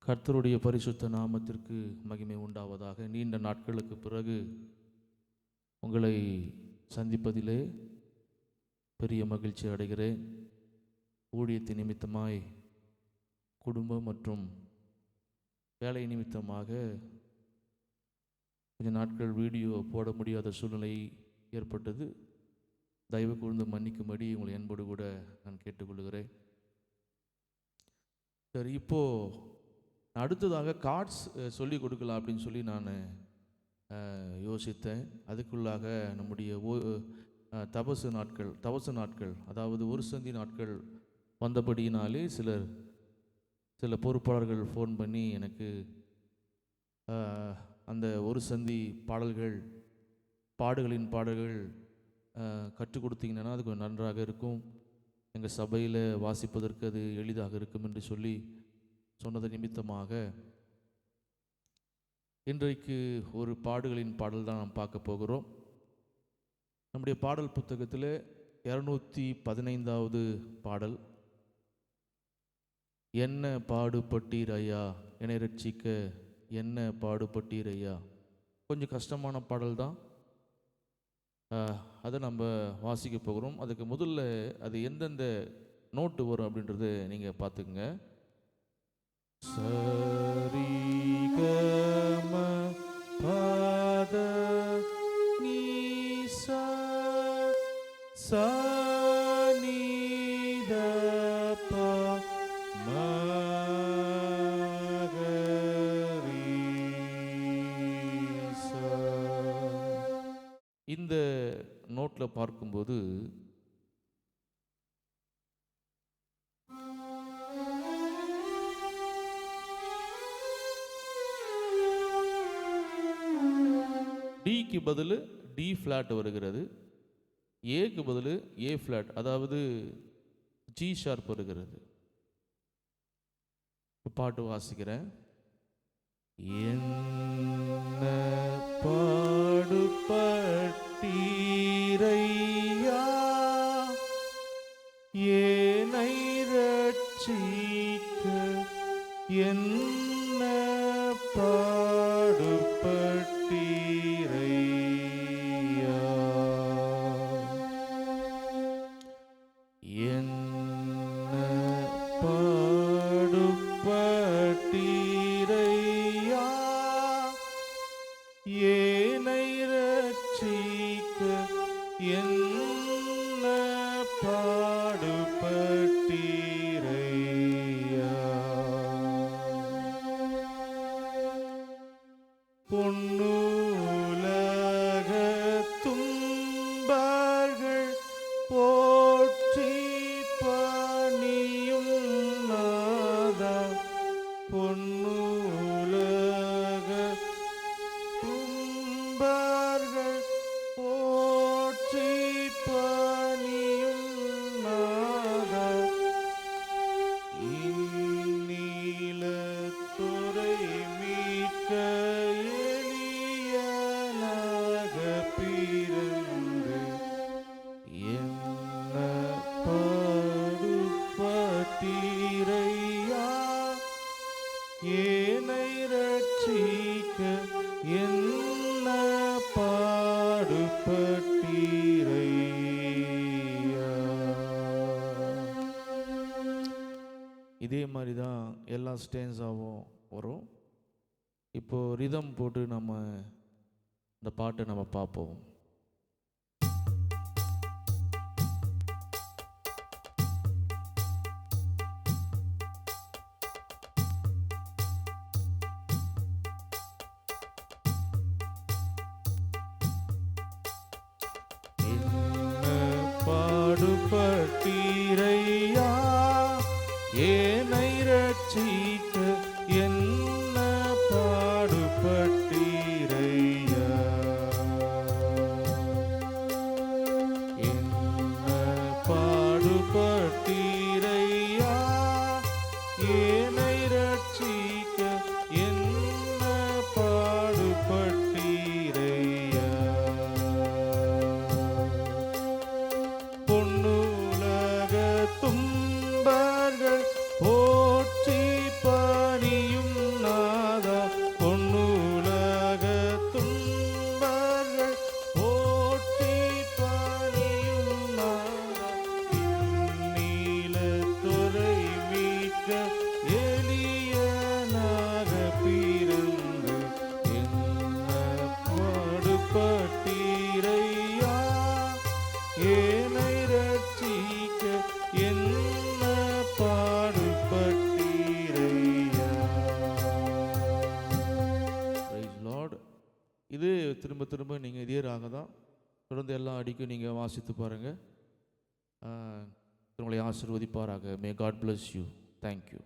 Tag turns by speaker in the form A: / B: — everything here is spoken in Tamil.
A: கர்த்தருடைய பரிசுத்த நாமத்திற்கு மகிமை உண்டாவதாக. நீண்ட நாட்களுக்கு பிறகு உங்களை சந்திப்பதிலே பெரிய மகிழ்ச்சி அடைகிறேன். ஊழியத்தின் நிமித்தமாய், குடும்பம் மற்றும் வேலை நிமித்தமாக கொஞ்ச நாட்கள் வீடியோ போட முடியாத சூழ்நிலை ஏற்பட்டது. தயவு கூர்ந்து மன்னிக்கும்படி உங்களை அன்போடு கூட நான் கேட்டுக்கொள்கிறேன். சரி, இப்போது அடுத்ததாக கார்ட்ஸ் சொல்லிக் கொடுக்கலாம் அப்படின்னு சொல்லி நான் யோசித்தேன். அதுக்குள்ளாக நம்முடைய தபசு நாட்கள் அதாவது ஒரு சந்தி நாட்கள் வந்தபடியினாலே சில பொறுப்பாளர்கள் ஃபோன் பண்ணி எனக்கு அந்த ஒரு சந்தி பாடுகளின் பாடல்கள் கற்றுக் கொடுத்தீங்கன்னா அது கொஞ்சம் நன்றாக இருக்கும், எங்கள் சபையில் வாசிப்பதற்கு அது எளிதாக இருக்கும் என்று சொல்லி சொன்னது நிமித்தமாக இன்றைக்கு ஒரு பாடுகளின் பாடல் தான் நாம் பார்க்க போகிறோம். நம்முடைய பாடல் புத்தகத்தில் 215வது பாடல், என்ன பாடுபட்டீர் ஐயா, என்னை ரட்சிக்க என்ன பாடுபட்டீர் ஐயா. கொஞ்சம் கஷ்டமான பாடல் தான், அதை நம்ம வாசிக்க போகிறோம். அதுக்கு முதல்ல அது எந்தெந்த நோட்டு வரும் அப்படின்றத நீங்கள் பார்த்துக்குங்க. சரி கம பத நீ சா சா நீ த ப ம க ரி சா. இந்த நோட்டில் பார்க்கும்போது டிக்கு பதில் டி ஃப்ளாட் வருகிறது, ஏக்கு பதில் ஏ ஃப்ளாட், அதாவது ஜி ஷார்ப் வருகிறது. பாட்டு வாசிக்கிறேன். என்ன பாடுபட்டீரையா, ஏனை ரட்சிக்க என்ன பாடுபட்டீரையா, என்ன பாடுபட்டீரையா, ஏனை ரட்சிக்க என்ன பாடுபட்டீரையா. பொன்னுலக துன்பர்கள் போற்றி பணியும் நாதா, பொன்னுலக துன்பர்கள் போற்றி பணியும் நாதா, இந்நிலத்துறை மீட்க எளியனாக பிறந்து என்ன பாடுபட்டீரையா, ஏனை ரட்சிக்க என்ன பாடுபட்டீரையா. இதே மாதிரி தான் எல்லா ஸ்டேன்ஸாகவும் வரும். இப்போது ரிதம் போட்டு நம்ம இந்த பாட்டை நம்ம பார்ப்போம். பாடுபட்டீரையா, ஏனை ரட்சிக்க என்ன பாடுபட்டீரையா, என்ன பாடுபட்டீரையா, ஏனை ரட்சிக்க என்ன பாடுபட்டீரையா. பொன்னுலக துன்பர்கள் போற்றி பணியும் இது திரும்ப திரும்ப நீங்கள் இதே ராகம் தான் தொடர்ந்து எல்லா அடிக்கும் நீங்கள் வாசித்து பாருங்கள். உங்களை ஆசீர்வதிப்பாராக. May God bless you. Thank you.